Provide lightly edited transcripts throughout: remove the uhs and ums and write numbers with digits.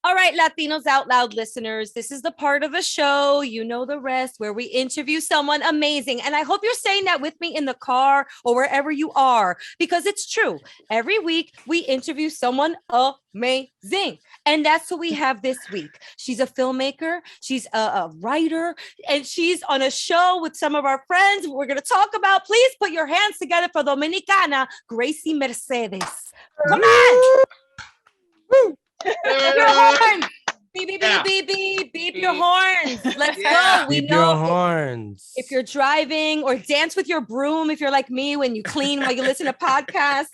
All right, Latinos Out Loud listeners, this is the part of the show, you know the rest, where we interview someone amazing. And I hope you're saying that with me in the car or wherever you are, because it's true. Every week, we interview someone amazing. And that's who we have this week. She's a filmmaker, she's a writer, and she's on a show with some of our friends we're going to talk about. Please put your hands together for Dominicana, Gracie Mercedes. Come on! Woo! Your horns. Beep, beep, beep, beep, beep, beep your horns. Let's go. We beep know your horns. if you're driving, or dance with your broom if you're like me when you clean while you listen to podcasts.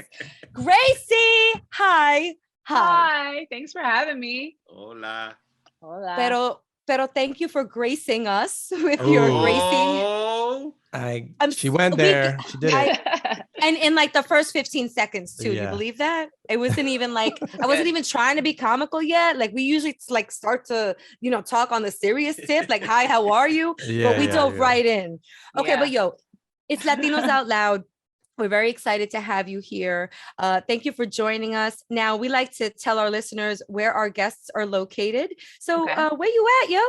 Gracie, hi. Hi. Thanks for having me. Hola. Pero thank you for gracing us with your gracing. She went there. She did it. And in like the first 15 seconds too. You believe that? It wasn't even like, I wasn't even trying to be comical yet. Like we usually like start to, talk on the serious tip. Like, hi, how are you? But we dove right in. Okay, but it's Latinos Out Loud. We're very excited to have you here. Thank you for joining us. Now, we like to tell our listeners where our guests are located. So where you at, yo?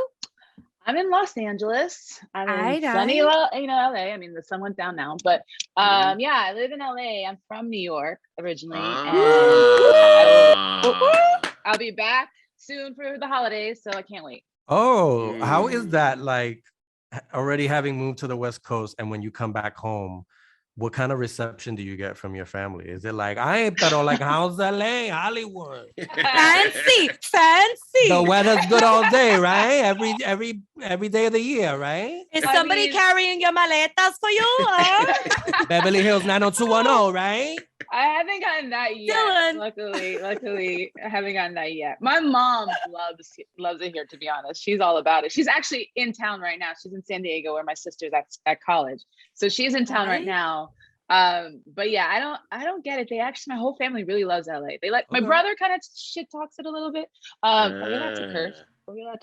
I'm in Los Angeles. I'm in sunny, LA. I mean, the sun went down now, but I live in LA. I'm from New York originally, and I'll be back soon for the holidays, so I can't wait. Oh, how is that? Like already having moved to the West Coast, and when you come back home, what kind of reception do you get from your family? Is it like, like, how's LA, Hollywood? Fancy. The weather's good all day, right? Every day of the year, right? Is somebody carrying your maletas for you? Beverly Hills 90210, right? I haven't gotten that yet. Dylan. Luckily, I haven't gotten that yet. My mom loves it here, to be honest. She's all about it. She's actually in town right now. She's in San Diego where my sister's at college. So she's in town right now. But yeah, I don't get it. My whole family really loves LA. They like my brother kind of shit talks it a little bit. Are we allowed to curse?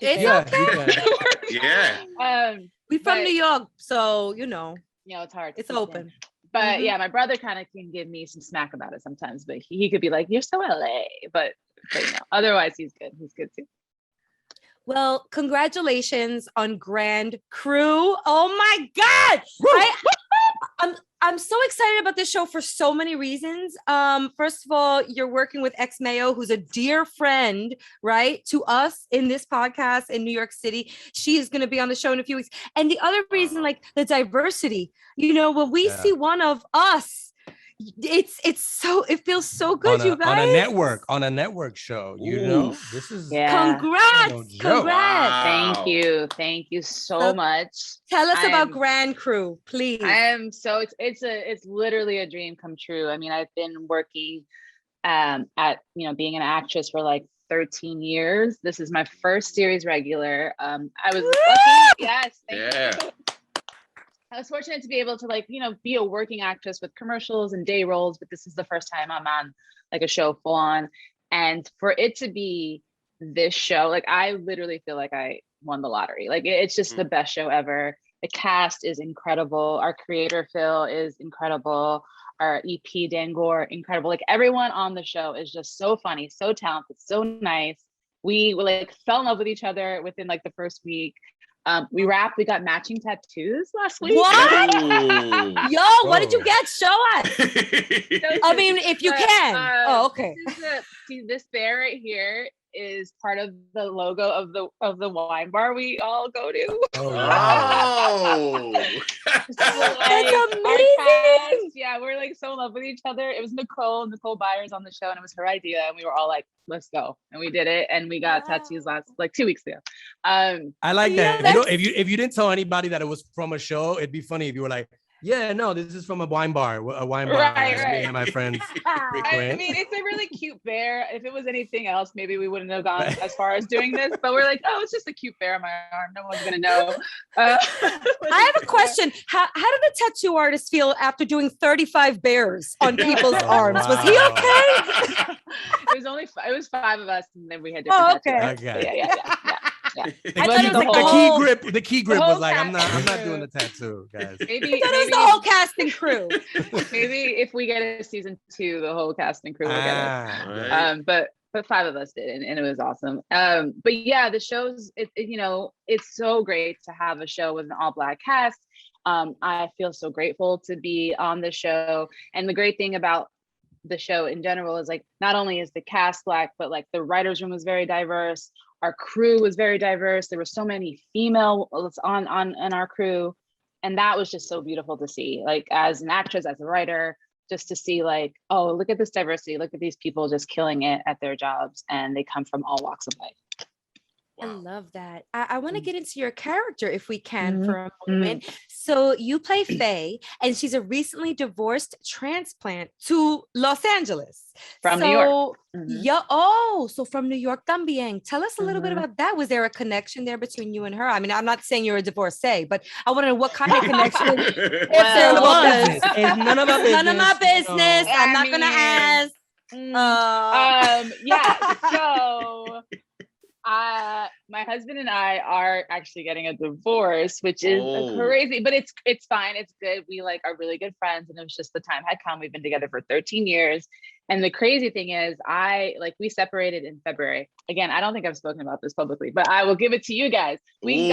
It's okay. Yeah. We from New York, so it's hard. It's open. But yeah, my brother kind of can give me some smack about it sometimes, but he could be like, "You're so LA," but otherwise he's good. He's good too. Well, congratulations on Grand Crew. Oh my God. I'm so excited about this show for so many reasons. First of all, you're working with Ex Mayo, who's a dear friend, right, to us in this podcast in New York City. She is going to be on the show in a few weeks. And the other reason, like the diversity, when we see one of us, it feels so good, you guys. On a network show, this is congrats. Wow. Thank you so much. Tell us about Grand Crew, please. It's literally a dream come true. I mean, I've been working at being an actress for like 13 years. This is my first series regular. I was lucky. Yes, thank you. I was fortunate to be able to be a working actress with commercials and day roles, but this is the first time I'm on like a show full on. And for it to be this show, like I literally feel like I won the lottery. Like it's just the best show ever. The cast is incredible. Our creator, Phil, is incredible. Our EP, Dan Gore, incredible. Like everyone on the show is just so funny, so talented, so nice. We fell in love with each other within like the first week. We wrapped, we got matching tattoos last week. What? Yo, what did you get? Show us. I mean, if you can. Okay. This bear right here is part of the logo of the wine bar we all go to. Oh, wow. That's amazing. Yeah, we're like so in love with each other. It was Nicole Byers on the show, and it was her idea, and we were all like, let's go. And we did it, and we got tattoos 2 weeks ago. I like that. If you didn't tell anybody that it was from a show, it'd be funny if you were like, yeah, no, this is from a wine bar. Right. Me and my friends I mean, it's a really cute bear. If it was anything else, maybe we wouldn't have gone as far as doing this, but we're like, oh, it's just a cute bear on my arm. No one's gonna know. I have a question. How did the tattoo artist feel after doing 35 bears on people's arms? Wow. Was he okay? It was 5 of us, and then we had different tattoos. Okay. Yeah. The key grip was like, I'm not doing the tattoo, guys. Maybe it was the whole cast and crew. Maybe if we get a season 2, the whole cast and crew will get it. Right. But but 5 of us did, and it was awesome. But yeah, the shows, it's so great to have a show with an all Black cast. I feel so grateful to be on the show. And the great thing about the show in general is like, not only is the cast Black, but like the writers room was very diverse. Our crew was very diverse. There were so many females on our crew. And that was just so beautiful to see, like as an actress, as a writer, just to see like, oh, look at this diversity. Look at these people just killing it at their jobs, and they come from all walks of life. I love that. I want to get into your character if we can for a Mhm. moment. So you play Faye, and she's a recently divorced transplant to Los Angeles. From New York. Yeah. So from New York también. Tell us a little bit about that. Was there a connection there between you and her? I mean, I'm not saying you're a divorcee, but I want to know what kind of connection. If there was. It's none of our business. None of my business. No. I'm not gonna ask. Yeah. So my husband and I are actually getting a divorce, which is crazy, but it's fine. It's good. We like are really good friends, and it was just the time had come. We've been together for 13 years. And the crazy thing is we separated in February. Again, I don't think I've spoken about this publicly, but I will give it to you guys. Wait.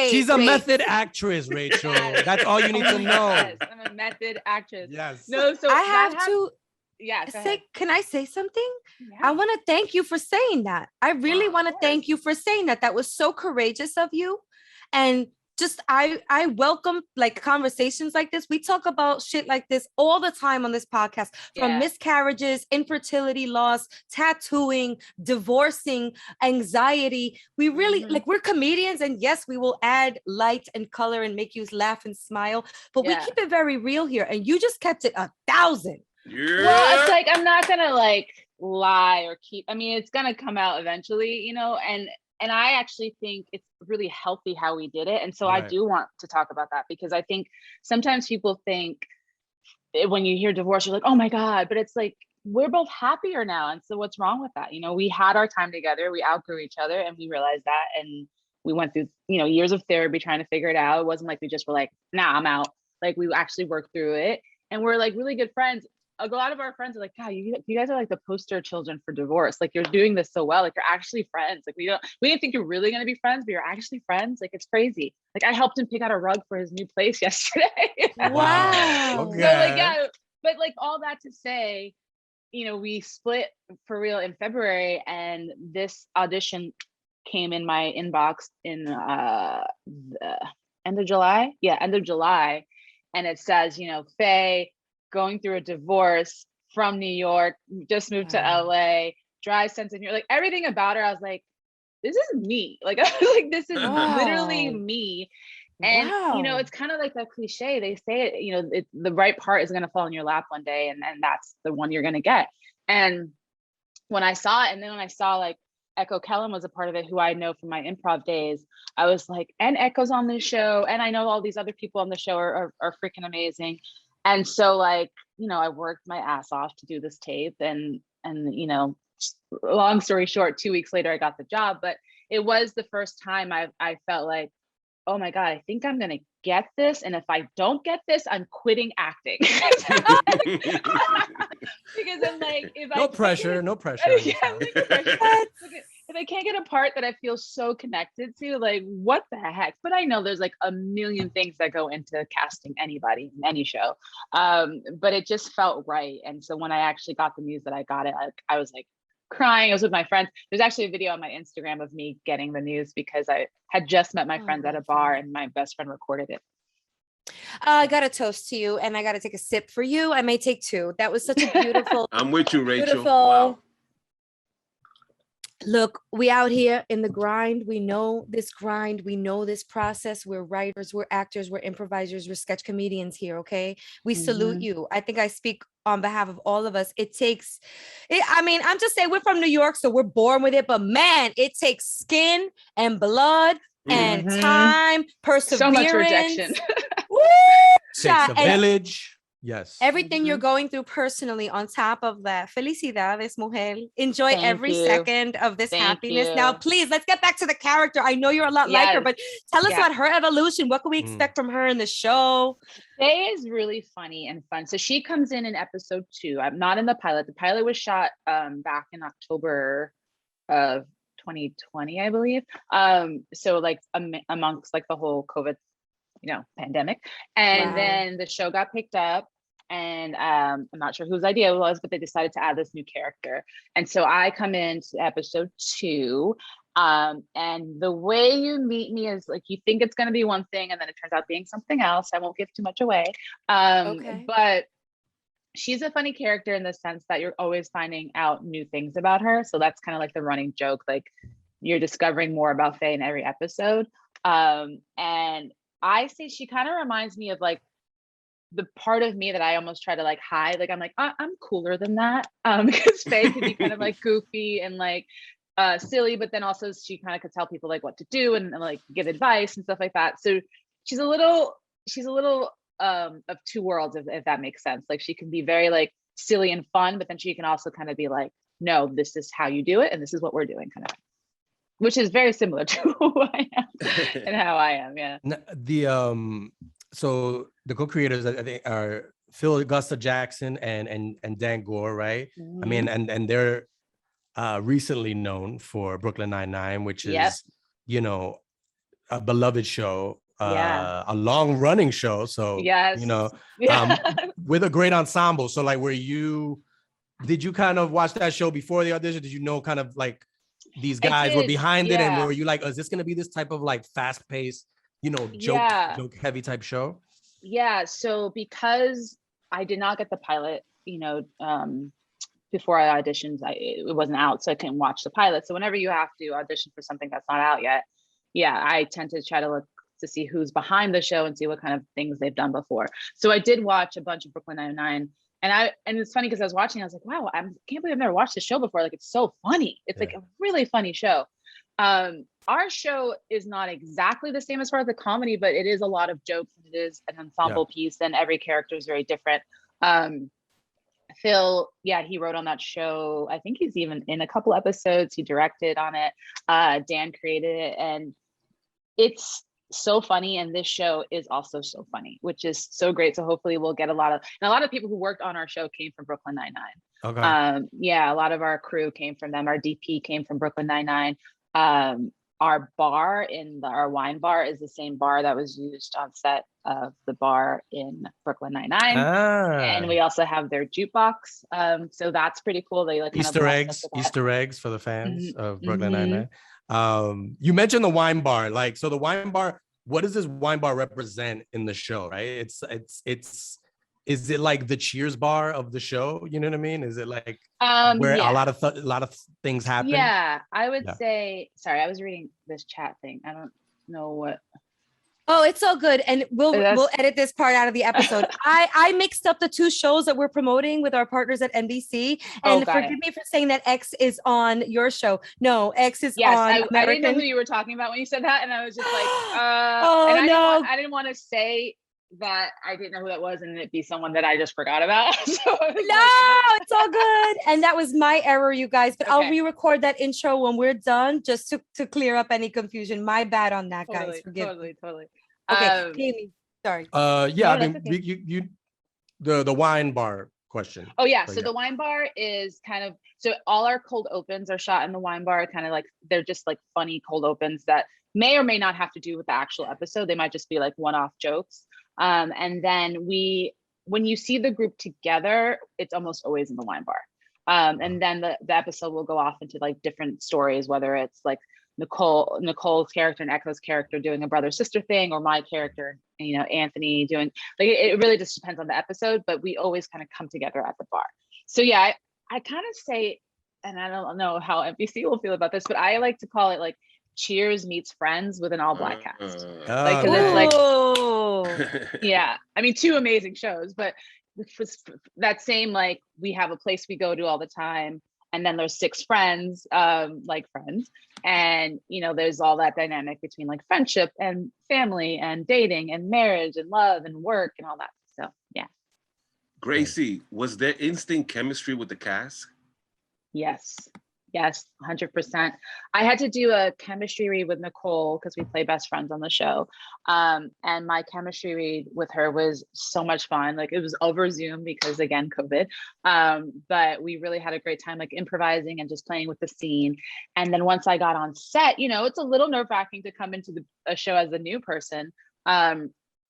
She's a method actress, Rachel. That's all you need to know. Yes, I'm a method actress. Yes. No, so I have to yeah. Can I say something? Yeah. I want to thank you for saying that. I really want to thank you for saying that. That was so courageous of you. And just I welcome like conversations like this. We talk about shit like this all the time on this podcast, from miscarriages, infertility loss, tattooing, divorcing, anxiety. We really like, we're comedians, and yes, we will add light and color and make you laugh and smile, but we keep it very real here, and you just kept it 1,000. Yeah. Well, it's like, I'm not gonna like lie or I mean, it's gonna come out eventually, and I actually think it's really healthy how we did it. And so I do want to talk about that, because I think sometimes people think when you hear divorce, you're like, oh my God, but it's like, we're both happier now. And so what's wrong with that? We had our time together, we outgrew each other, and we realized that. And we went through, years of therapy trying to figure it out. It wasn't like we just were like, nah, I'm out. Like, we actually worked through it, and we're like really good friends. A lot of our friends are like, God, you guys are like the poster children for divorce. Like, you're doing this so well. Like, you're actually friends. Like, we didn't think you're really going to be friends, but you're actually friends. Like, it's crazy. Like, I helped him pick out a rug for his new place yesterday. Wow. Okay. So like, yeah, but like, all that to say, we split for real in February, and this audition came in my inbox in the end of July. Yeah, end of July. And it says, Faye, going through a divorce, from New York, just moved to LA, dry sense of humor, like everything about her. I was like, this is me. Like, I was like, this is literally me. And it's kind of like that cliche. They say it, the right part is going to fall in your lap one day, and that's the one you're going to get. And when I saw it, and then when I saw like Echo Kellum was a part of it, who I know from my improv days, I was like, and Echo's on this show, and I know all these other people on the show are freaking amazing. And so like, I worked my ass off to do this tape, and long story short, 2 weeks later, I got the job. But it was the first time I felt like, oh my God, I think I'm going to get this. And if I don't get this, I'm quitting acting. Because I'm like, no pressure. Yeah, no pressure. If I can't get a part that I feel so connected to, like, what the heck? But I know there's like a million things that go into casting anybody in any show. But it just felt right. And so when I actually got the news that I got it, I was like crying. I was with my friends. There's actually a video on my Instagram of me getting the news, because I had just met my friends at a bar, and my best friend recorded it. I got a toast to you, and I got to take a sip for you. I may take 2. That was such a beautiful. I'm with you, Rachel. Beautiful. Wow. Look, we out here in the grind. We know this grind. We know this process. We're writers, we're actors, we're improvisers, we're sketch comedians here. Okay. We salute you. I think I speak on behalf of all of us. I'm just saying, we're from New York, so we're born with it, but man, it takes skin and blood and time, perseverance. So much rejection. Woo! Takes a village. Yes. Everything you're Mhm. going through personally, on top of that, felicidades, mujer. Enjoy Thank every you. second of this Thank happiness. you. Now, please, let's get back to the character. I know you're a lot like her, Yes. but tell us Yeah. about her evolution. What can we expect from her in the show? Faye is really funny and fun. So she comes in episode 2. I'm not in the pilot. The pilot was shot back in October of 2020, I believe. So like amongst like the whole COVID, pandemic. And Wow. then the show got picked up, and I'm not sure whose idea it was, but they decided to add this new character. And so I come into episode 2. And the way you meet me is like, you think it's going to be one thing and then it turns out being something else. I won't give too much away. Okay. But she's a funny character in the sense that you're always finding out new things about her. So that's kind of like the running joke. Like, you're discovering more about Faye in every episode. And I say she kind of reminds me of like the part of me that I almost try to like hide. Like, I'm like, I'm cooler than that. Because Faye could be kind of like goofy and like silly, but then also she kind of could tell people like what to do and like give advice and stuff like that. So she's a little of two worlds, if that makes sense. Like, she can be very like silly and fun, but then she can also kind of be like, no, this is how you do it and this is what we're doing, kind of, which is very similar to who I am and how I am. Yeah. So the co-creators, I think, are Phil Augusta Jackson and Dan Gore, right? I mean, and they're recently known for Brooklyn Nine-Nine, which is, a beloved show, a long running show. So, with a great ensemble. So like, did you kind of watch that show before the audition? Did you know kind of like these guys were behind it? And were you like, is this going to be this type of like fast paced, joke heavy type show? Yeah. So because I did not get the pilot, before I auditioned, it wasn't out, so I couldn't watch the pilot. So whenever you have to audition for something that's not out yet, I tend to try to look to see who's behind the show and see what kind of things they've done before. So I did watch a bunch of Brooklyn Nine-Nine, and it's funny because I was watching, I was like, wow, I can't believe I've never watched this show before. Like, it's so funny. It's like a really funny show. Our show is not exactly the same as far as the comedy, but it is a lot of jokes and it is an ensemble piece, and every character is very different. Phil, he wrote on that show. I think he's even in a couple episodes. He directed on it. Dan created it, and it's so funny. And this show is also so funny, which is so great. So hopefully we'll get a lot of people who worked on our show came from Brooklyn Nine-Nine. Okay. A lot of our crew came from them. Our DP came from Brooklyn Nine-Nine. Our bar our wine bar is the same bar that was used on set of the bar in Brooklyn Nine-Nine. And we also have their jukebox. So that's pretty cool. They like Easter eggs for the fans of Brooklyn Nine-Nine. You mentioned the wine bar. Like, so the wine bar, what does this wine bar represent in the show, right? Is it like the Cheers bar of the show? You know what I mean? Is it like where a lot of things happen? Yeah, I would say. Sorry, I was reading this chat thing. I don't know what. Oh, it's all good, and we'll edit this part out of the episode. I mixed up the two shows that we're promoting with our partners at NBC, and forgive me for saying that X is on your show. No, X is on American. I didn't know who you were talking about when you said that, and I was just like, I didn't want to say that I didn't know who that was and it be someone that I just forgot about. So it's all good. And that was my error, you guys, but I'll re-record that intro when we're done, just to clear up any confusion. My bad on that, guys. Forgive me. Totally. Okay, Jamie, sorry. You the wine bar question. Oh yeah, so the wine bar is kind of, so all our cold opens are shot in the wine bar, kind of like, they're just like funny cold opens that may or may not have to do with the actual episode. They might just be like one-off jokes. And then when you see the group together, it's almost always in the wine bar. And then the episode will go off into like different stories, whether it's like Nicole's character and Echo's character doing a brother-sister thing, or my character, Anthony doing, like, it really just depends on the episode, but we always kind of come together at the bar. So I kind of say, and I don't know how NBC will feel about this, but I like to call it like Cheers meets Friends with an all-black cast. Like, cause it's like, I mean, two amazing shows, but that same, like, we have a place we go to all the time, and then there's 6 friends, like friends, and there's all that dynamic between like friendship and family and dating and marriage and love and work and all that. So Gracie, was there instant chemistry with the cast? Yes. Yes, 100%. I had to do a chemistry read with Nicole because we play best friends on the show. And my chemistry read with her was so much fun. Like it was over Zoom because again, COVID. But we really had a great time like improvising and just playing with the scene. And then once I got on set, you know, it's a little nerve-wracking to come into a show as a new person.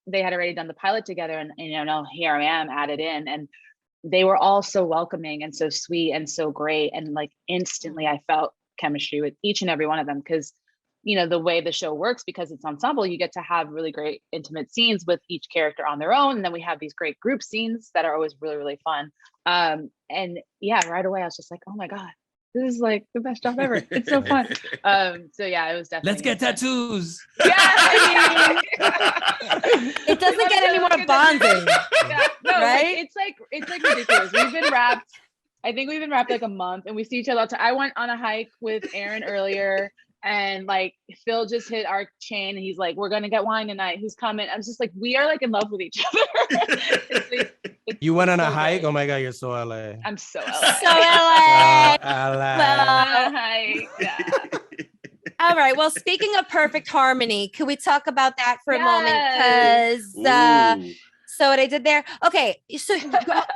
They had already done the pilot together and you know, here I am added in, and they were all so welcoming and so sweet and so great. And like instantly I felt chemistry with each and every one of them because, you know, the way the show works, because it's ensemble, you get to have really great intimate scenes with each character on their own. And then we have these great group scenes that are always really, really fun. And yeah, right away I was just like, oh my God, this is like the best job ever. It's so fun. So yeah, it was definitely. Let's get tattoos. Yeah, I mean, It doesn't get any more bonding. yeah, no, right? It's like ridiculous. We've been wrapped. I think we've been wrapped like a month, and we see each other all the time. I went on a hike with Aaron earlier, and like Phil just hit our chain, and he's like, "We're gonna get wine tonight. Who's coming?" I was just like, "We are like in love with each other." You went on a so hike? great. Oh my God, you're so LA. I'm so LA. So LA. LA. Well, Hike. Yeah. all right. Well, speaking of perfect harmony, can we talk about that for a moment? Yes. Because Ooh. so what I did there. Okay. So,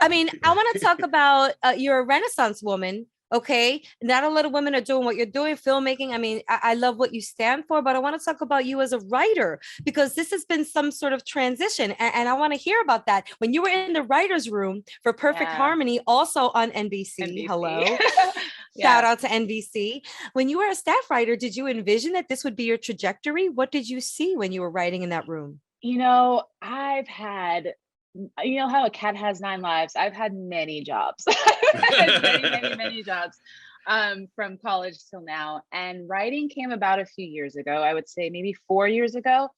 I mean, I want to talk about you're a Renaissance woman. Okay. Not a lot of women are doing what you're doing, filmmaking. I mean, I love what you stand for, but I want to talk about you as a writer because this has been some sort of transition. And I want to hear about that. When you were in the writer's room for Perfect Yeah. Harmony, also on NBC. NBC. Hello. Yeah. Shout out to NBC. When you were a staff writer, did you envision that this would be your trajectory? What did you see when you were writing in that room? You know, I've had, you know how a cat has 9 lives? I've had many jobs. I've had many jobs from college till now. And writing came about a few years ago. I would say maybe 4 years ago.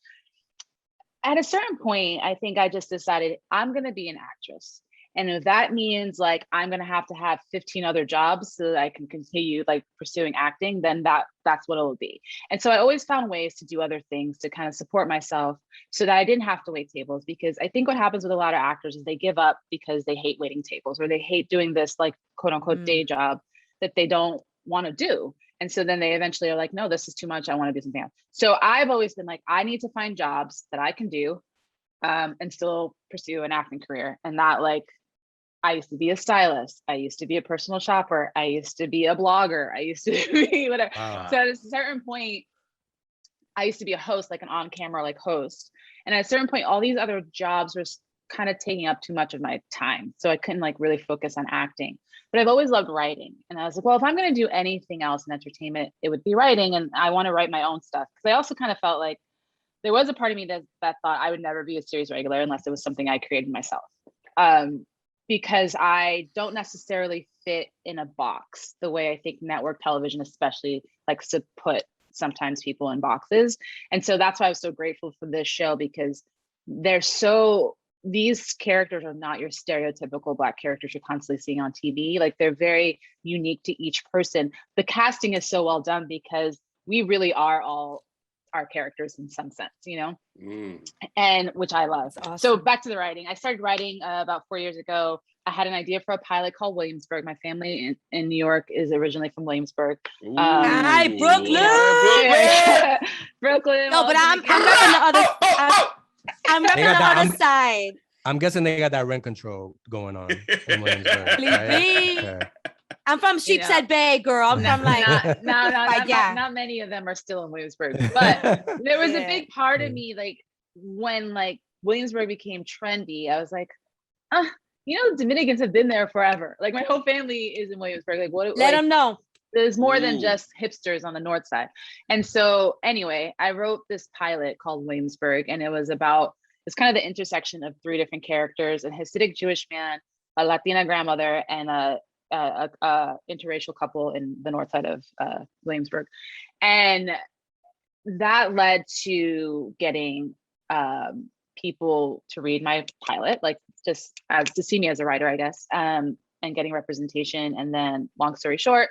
At a certain point, I think I just decided I'm going to be an actress. And if that means like I'm going to have 15 other jobs so that I can continue like pursuing acting, then that's what it will be. And so I always found ways to do other things to kind of support myself so that I didn't have to wait tables, because I think what happens with a lot of actors is they give up because they hate waiting tables or they hate doing this like quote unquote day job that they don't want to do. And so then they eventually are like, no, this is too much. I want to do something else. So I've always been like, I need to find jobs that I can do and still pursue an acting career. And that like, I used to be a stylist. I used to be a personal shopper. I used to be a blogger. I used to be whatever. Wow. So at a certain point, I used to be a host, like an on-camera like host. And at a certain point, all these other jobs were kind of taking up too much of my time. So I couldn't like really focus on acting. But I've always loved writing. And I was like, well, if I'm going to do anything else in entertainment, it would be writing. And I want to write my own stuff. Because I also kind of felt like there was a part of me that thought I would never be a series regular unless it was something I created myself. Because I don't necessarily fit in a box the way I think network television especially likes to put sometimes people in boxes. And so that's why I was so grateful for this show, because these characters are not your stereotypical Black characters you're constantly seeing on TV. Like they're very unique to each person. The casting is so well done because we really are all our characters in some sense, you know, and which I love. That's awesome. So back to the writing. I started writing about 4 years ago. I had an idea for a pilot called Williamsburg. My family in New York is originally from Williamsburg. Hi, Brooklyn. Yeah. Brooklyn. No, but I'm repping the other. I'm repping the other side. I'm guessing they got that rent control going on in Williamsburg. Please right? be. Okay. I'm from Sheepshead Bay, girl. I'm from like not many of them are still in Williamsburg, but there was a big part of me, like when like Williamsburg became trendy, I was like, you know, Dominicans have been there forever. Like my whole family is in Williamsburg. Like what? Let them know. There's more than just hipsters on the north side. And so anyway, I wrote this pilot called Williamsburg, and it's kind of the intersection of 3 different characters: an Hasidic Jewish man, a Latina grandmother, and a interracial couple in the north side of Williamsburg. And that led to getting people to read my pilot, like just to see me as a writer, I guess, and getting representation. And then long story short,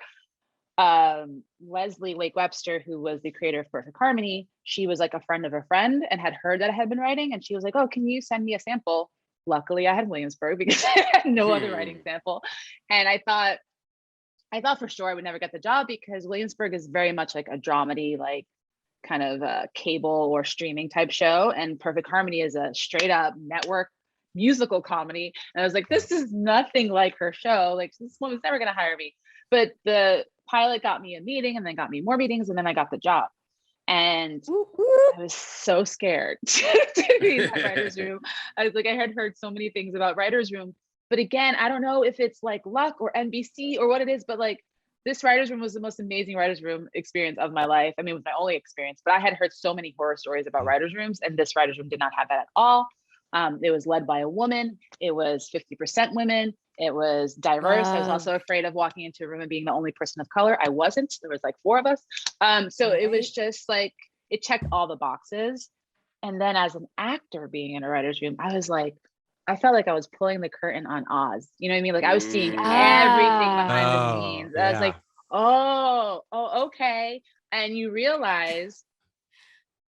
Leslie Wake Webster, who was the creator of Perfect Harmony, she was like a friend of a friend and had heard that I had been writing. And she was like, oh, can you send me a sample luckily I had Williamsburg because I had no other writing sample. And I thought for sure I would never get the job because Williamsburg is very much like a dramedy, like kind of a cable or streaming type show. And Perfect Harmony is a straight up network musical comedy. And I was like, this is nothing like her show. Like this woman's never going to hire me. But the pilot got me a meeting and then got me more meetings. And then I got the job. And I was so scared to be in that writer's room. I was like, I had heard so many things about writer's room. But again, I don't know if it's like luck or NBC or what it is, but like this writer's room was the most amazing writer's room experience of my life. I mean, it was my only experience, but I had heard so many horror stories about writer's rooms, and this writer's room did not have that at all. It was led by a woman. It was 50% women. It was diverse. I was also afraid of walking into a room and being the only person of color. I wasn't. There was like 4 of us. So it was just like, it checked all the boxes. And then as an actor being in a writer's room, I was like, I felt like I was pulling the curtain on Oz. You know what I mean? Like I was seeing everything behind the scenes. I was like, oh, okay. And you realize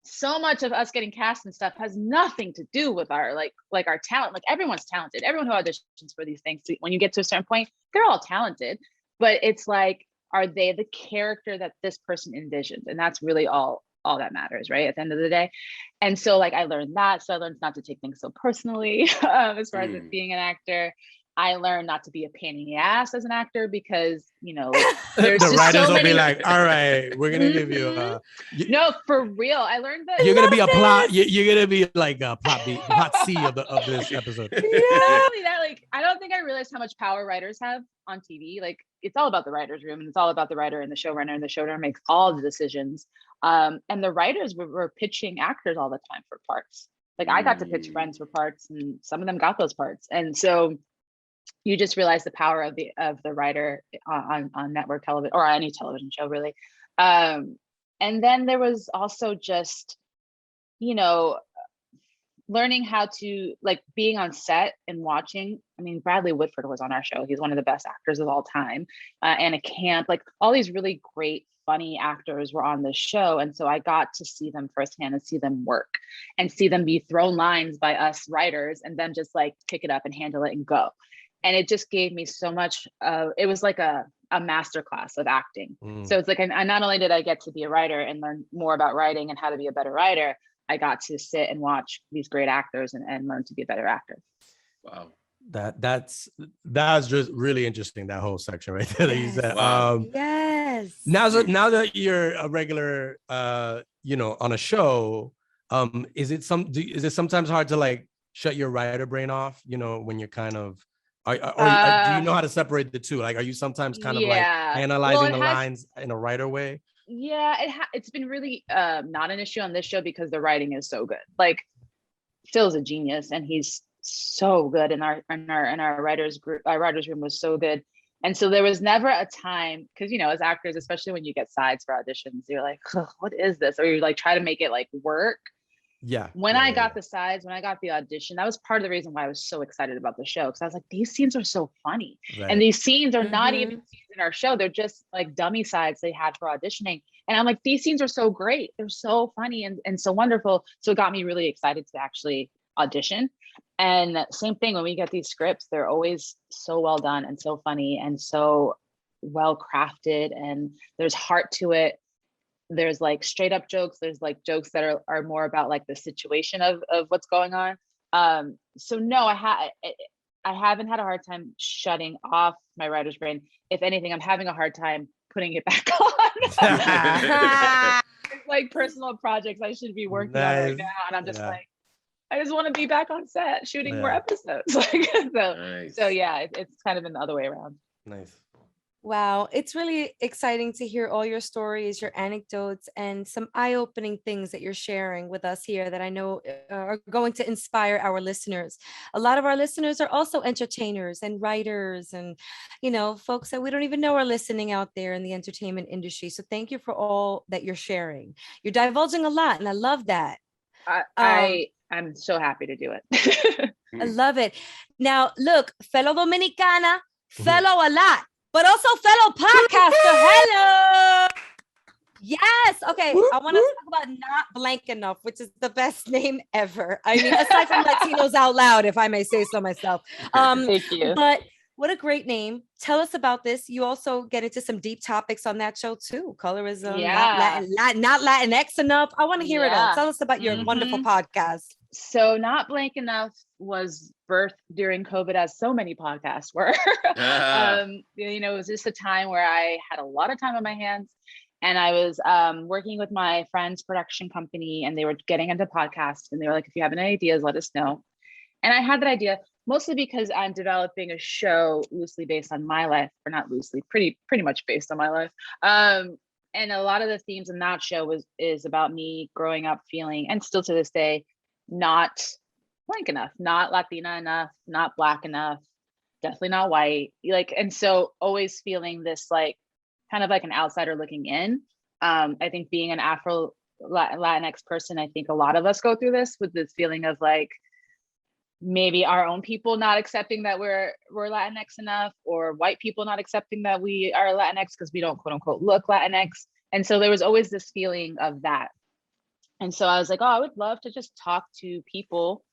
so much of us getting cast and stuff has nothing to do with our like our talent. Like everyone's talented. Everyone who auditions for these things, when you get to a certain point, they're all talented. But it's like, are they the character that this person envisioned? And that's really all that matters, right? At the end of the day. And so like I learned that. So I learned not to take things so personally as far as being an actor. I learned not to be a pain in the ass as an actor because, you know, there's the just writers so will many... be like, all right, we're gonna give you no, for real. I learned that you're gonna be a plot. You're gonna be like a plot C of this episode. Exactly that. Like, I don't think I realized how much power writers have on TV. Like, it's all about the writer's room, and it's all about the writer and the showrunner makes all the decisions. And the writers were pitching actors all the time for parts. Like, I got to pitch friends for parts, and some of them got those parts. And so you just realize the power of the writer on network television or any television show, really. And then there was also just, you know, learning how to, like, being on set and watching. I mean, Bradley Whitford was on our show. He's one of the best actors of all time. Anna Camp, like all these really great, funny actors were on this show. And so I got to see them firsthand and see them work and see them be thrown lines by us writers and them just like pick it up and handle it and go. And it just gave me so much, it was like a masterclass of acting. So it's like, I not only did I get to be a writer and learn more about writing and how to be a better writer, I got to sit and watch these great actors and learn to be a better actor. Wow. That's just really interesting, that whole section right there that you said. Wow. Yes. Now that you're a regular, you know, on a show, is it sometimes hard to like shut your writer brain off, you know, when you're kind of, do you know how to separate the two? Like, are you sometimes kind of like analyzing the lines in a writer way? Yeah, it's been really not an issue on this show because the writing is so good. Like, Phil's a genius and he's so good, in our writers group. Our writers room was so good. And so there was never a time, because, you know, as actors, especially when you get sides for auditions, you're like, what is this? Or you like try to make it like work. Yeah. When I got the sides, when I got the audition, that was part of the reason why I was so excited about the show. Because I was like, these scenes are so funny. Right. And these scenes are not even scenes in our show. They're just like dummy sides they had for auditioning. And I'm like, these scenes are so great. They're so funny and so wonderful. So it got me really excited to actually audition. And same thing, when we get these scripts, they're always so well done and so funny and so well crafted. And there's heart to it. There's like straight up jokes. There's like jokes that are more about like the situation of what's going on. So no, I haven't had a hard time shutting off my writer's brain. If anything, I'm having a hard time putting it back on. It's like personal projects I should be working on right now. And I'm just like, I just want to be back on set shooting more episodes. So yeah, it's kind of been the other way around. Nice. Wow, it's really exciting to hear all your stories, your anecdotes, and some eye-opening things that you're sharing with us here that I know are going to inspire our listeners. A lot of our listeners are also entertainers and writers and, you know, folks that we don't even know are listening out there in the entertainment industry. So thank you for all that you're sharing. You're divulging a lot, and I love that. I'm so happy to do it. I love it. Now, look, fellow Dominicana, fellow a lot, but also fellow podcaster. Hello. Yes. Okay. Whoop, I want to whoop. talk about Not Blank Enough, which is the best name ever. I mean, aside from Latinos Out Loud, if I may say so myself. Thank you. But what a great name. Tell us about this. You also get into some deep topics on that show too. Colorism, Yeah. not Latinx enough. I want to hear it all. Yeah. Tell us about your wonderful Mhm. podcast. So Not Blank Enough was birthed during COVID, as so many podcasts were. It was just a time where I had a lot of time on my hands, and I was working with my friend's production company, and they were getting into podcasts, and they were like, if you have any ideas, let us know. And I had that idea mostly because I'm developing a show loosely based on my life, or not loosely, pretty much based on my life. And a lot of the themes in that show is about me growing up feeling, and still to this day, not blank enough, not Latina enough, not Black enough, definitely not white. And so always feeling this like kind of like an outsider looking in. I think being an Afro Latinx person, I think a lot of us go through this with this feeling of like maybe our own people not accepting that we're Latinx enough, or white people not accepting that we are Latinx because we don't quote unquote look Latinx. And so there was always this feeling of that. And so I was like, oh, I would love to just talk to people.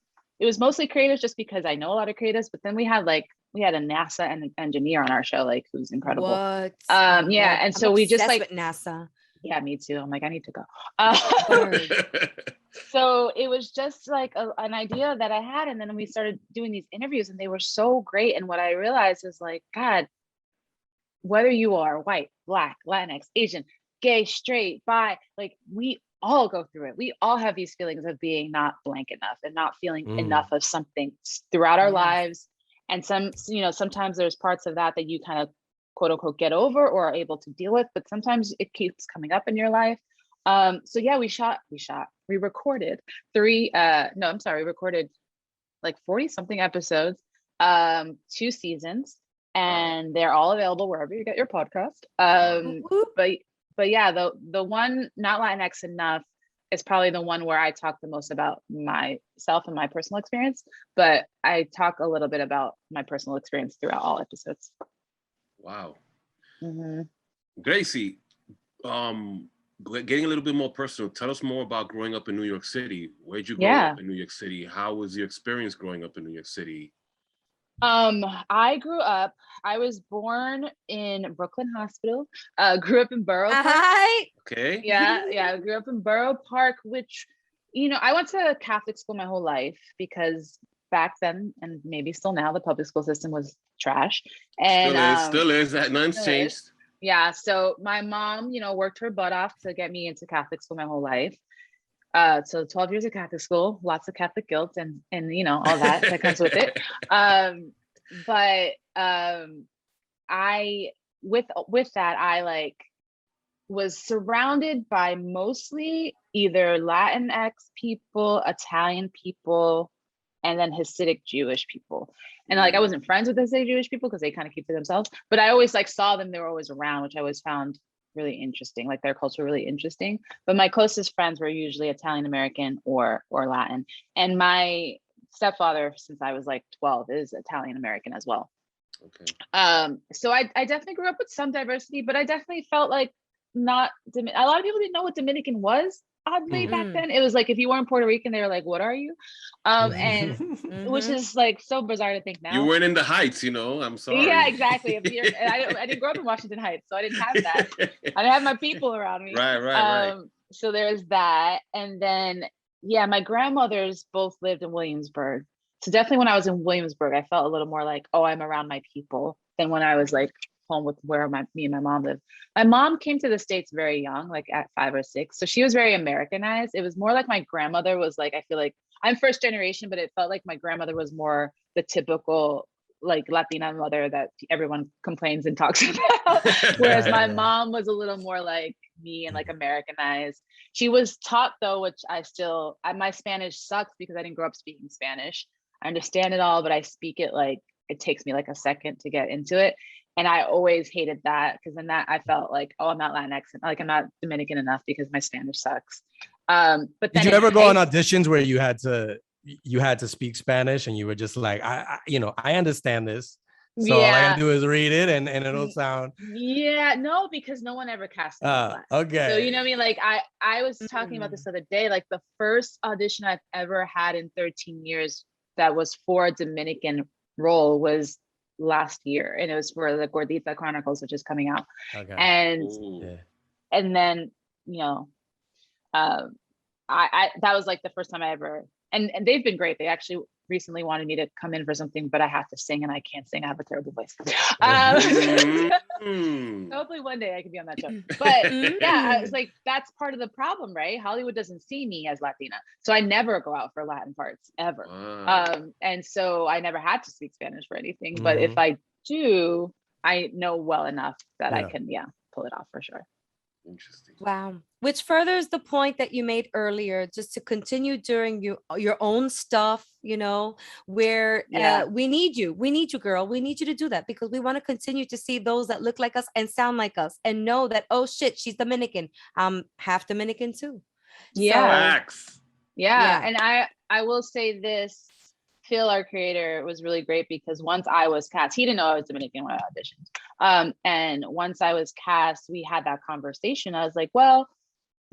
It was mostly creatives just because I know a lot of creatives, but then we had a NASA and an engineer on our show, like, who's incredible. What? Yeah. And so I'm we just obsessed like with NASA. Yeah, me too. I'm like, I need to go. Word. So it was just like an idea that I had. And then we started doing these interviews, and they were so great. And what I realized is like, God, whether you are white, Black, Latinx, Asian, gay, straight, bi, like we all go through it. We all have these feelings of being not blank enough and not feeling enough of something throughout our lives. And sometimes there's parts of that you kind of quote unquote get over or are able to deal with, but sometimes it keeps coming up in your life. So yeah, we recorded we recorded like 40 something episodes, 2 seasons, and they're all available wherever you get your podcast. But yeah, the one Not Latinx Enough is probably the one where I talk the most about myself and my personal experience, but I talk a little bit about my personal experience throughout all episodes. Wow. Mm-hmm. Gracie, getting a little bit more personal, tell us more about growing up in New York City. Where'd you grow up in New York City? How was your experience growing up in New York City? I was born in Brooklyn Hospital, grew up in Borough Park. Okay. Yeah. I grew up in Borough Park, which, I went to Catholic school my whole life because back then, and maybe still now, the public school system was trash. And still is. That none's changed. Yeah. So my mom, worked her butt off to get me into Catholic school my whole life. So 12 years of Catholic school, lots of Catholic guilt and all that comes with it. But I with that, I was surrounded by mostly either Latinx people, Italian people, and then Hasidic Jewish people. And I wasn't friends with Hasidic Jewish people because they kind of keep to themselves, but I always saw them. They were always around, which I always found really interesting, their culture really interesting. But my closest friends were usually Italian American or Latin. And my stepfather, since I was 12, is Italian American as well. Okay. So I definitely grew up with some diversity, but I definitely felt like a lot of people didn't know what Dominican was. Oddly, back then, it was if you weren't Puerto Rican, they were like, "What are you?" And which is so bizarre to think now. You weren't in the Heights, I'm sorry. Yeah, exactly. I didn't grow up in Washington Heights, so I didn't have that. I didn't have my people around me. Right. So there's that, and then my grandmothers both lived in Williamsburg. So definitely when I was in Williamsburg, I felt a little more I'm around my people than when I was home with where me and my mom lived. My mom came to the States very young, at 5 or 6. So she was very Americanized. It was more my grandmother was I feel like I'm first generation, but it felt like my grandmother was more the typical Latina mother that everyone complains and talks about. Whereas my mom was a little more like me and Americanized. She was taught though, which my Spanish sucks because I didn't grow up speaking Spanish. I understand it all, but I speak it it takes me a second to get into it. And I always hated that because then that I felt oh, I'm not Latinx, I'm not Dominican enough because my Spanish sucks. But then did you ever go on auditions where you had to speak Spanish and you were just I understand this, So all I gotta do is read it and it'll sound. Yeah, no, because no one ever cast me as Latin. Okay. So you know what I mean? Like I was talking about this the other day. Like the first audition I've ever had in 13 years that was for a Dominican role was last year, and it was for the Gordita Chronicles, which is coming out. Okay. And then you know, I that was like the first time I ever, and they've been great. They actually recently wanted me to come in for something, but I have to sing and I can't sing. I have a terrible voice. Hopefully one day I can be on that show. But yeah, I was like, that's part of the problem, right? Hollywood doesn't see me as Latina. So I never go out for Latin parts ever. Wow. And so I never had to speak Spanish for anything. But if I do, I know well enough that I can, pull it off for sure. Interesting. Wow. Which furthers the point that you made earlier, just to continue doing your own stuff, you know, where we need you, girl. We need you to do that because we want to continue to see those that look like us and sound like us and know that, oh shit, she's Dominican. I'm half Dominican too. Yeah. So, yeah. And I will say this, Phil, our creator, was really great because once I was cast, he didn't know I was Dominican when I auditioned. And once I was cast, we had that conversation. I was like, well,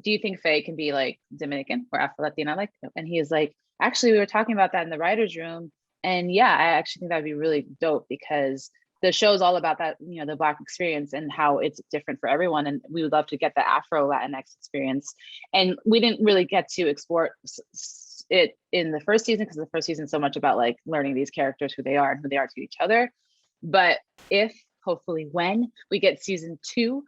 do you think Faye can be like Dominican or Afro-Latina? Like, and he was like, actually, we were talking about that in the writer's room. And yeah, I actually think that'd be really dope because the show is all about that, you know, the Black experience and how it's different for everyone. And we would love to get the Afro-Latinx experience. And we didn't really get to explore it in the first season because the first season is so much about like learning these characters, who they are and who they are to each other. But if hopefully when we get season 2,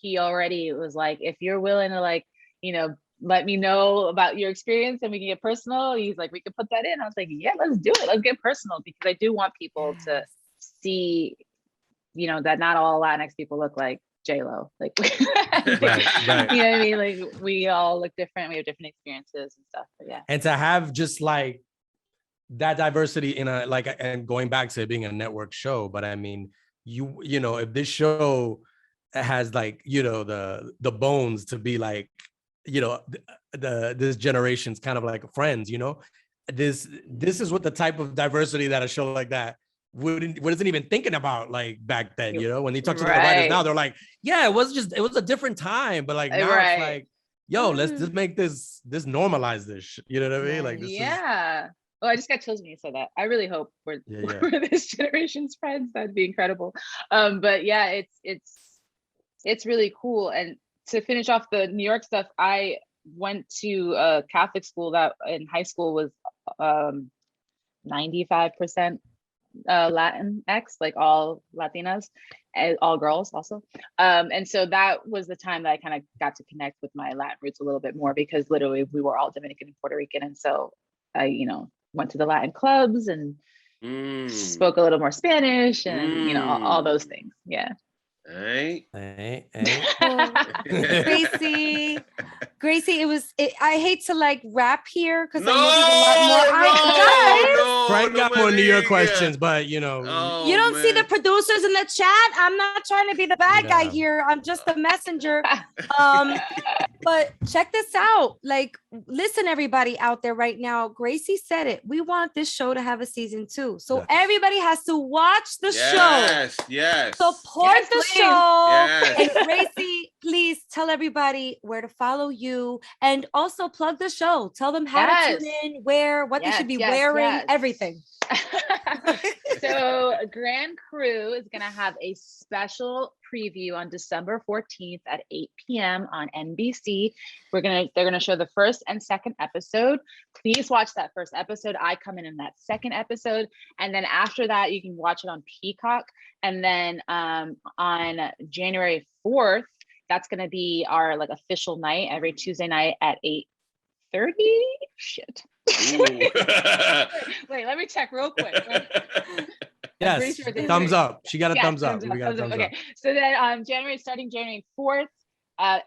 he already was like, if you're willing to like, you know, let me know about your experience and we can get personal. He's like, we could put that in. I was like, yeah, let's do it. Let's get personal because I do want people to see, you know, that not all Latinx people look like J-Lo. Like, right. You know what I mean? Like we all look different. We have different experiences and stuff. But yeah. And to have just like that diversity in a like, and going back to it being a network show, but I mean, you know, if this show has like, you know, the bones to be like, you know, this generation's kind of like friends, you know, this is what the type of diversity that a show like that wasn't even thinking about like back then, you know, when they talk to the writers now, they're like, yeah, it was a different time, but like now it's like, yo, let's just make this normalize this, you know what I mean? Like this is... Well, I just got chills when you said that. I really hope we're this generation's friends. That'd be incredible. But yeah, it's really cool. And to finish off the New York stuff, I went to a Catholic school that in high school was 95% Latinx, like all Latinas, and all girls also. And so that was the time that I kind of got to connect with my Latin roots a little bit more because literally we were all Dominican and Puerto Rican. And so I, you know, went to the Latin clubs and spoke a little more Spanish and, you know, all those things. Yeah. Hey. Gracie, I hate to like rap here because I know there's a lot more. Frank got more New York questions, but you know, you don't see the producers in the chat. I'm not trying to be the bad guy here. I'm just the messenger. But check this out. Like, listen, everybody out there right now. Gracie said it. We want this show to have a season 2. So everybody has to watch the show. Yes. Support the show. Yes. And Gracie, please tell everybody where to follow you and also plug the show. Tell them how to tune in, what they should be wearing, everything. So Grand Crew is going to have a special preview on December 14th at 8 p.m. on NBC. They're going to show the first and second episode. Please watch that first episode. I come in that second episode. And then after that, you can watch it on Peacock. And then on January 4th, that's going to be our like official night every Tuesday night at 8:30. Shit. Wait, let me check real quick. Yes, thumbs up. She got a thumbs up. Okay, so then starting January 4th,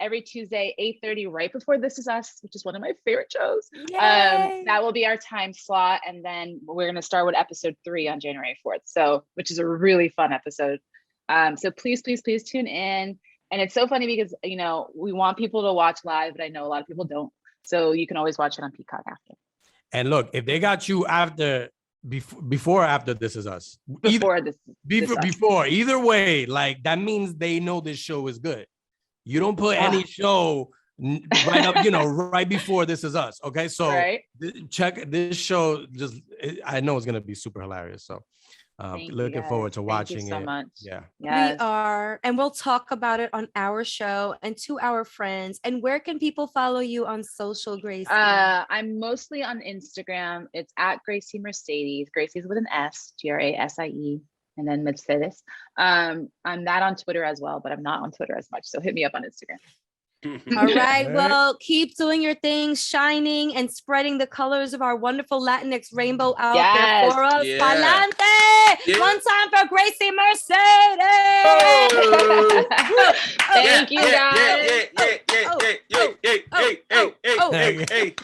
every Tuesday, 8:30, right before This Is Us, which is one of my favorite shows. That will be our time slot, and then we're gonna start with episode 3 on January 4th. So, which is a really fun episode. So please tune in. And it's so funny because you know we want people to watch live, but I know a lot of people don't. So you can always watch it on Peacock after. And look, if they got you after before or after This Is Us? Before. Either way, like that means they know this show is good. You don't put any show right up, right before This Is Us. Okay, so check this show. I know it's gonna be super hilarious. So looking forward to watching it. Thank you so much. Yeah. Yes. We are, and we'll talk about it on our show and to our friends. And where can people follow you on social, Gracie? I'm mostly on Instagram. It's at Gracie Mercedes. Gracie's with an S, Grasie, and then Mercedes. I'm not on Twitter as well, but I'm not on Twitter as much. So hit me up on Instagram. All right. Well, keep doing your thing, shining and spreading the colors of our wonderful Latinx rainbow out there for us. Yeah. Palante! Yeah. One time for Gracie Mercedes. Thank you, guys.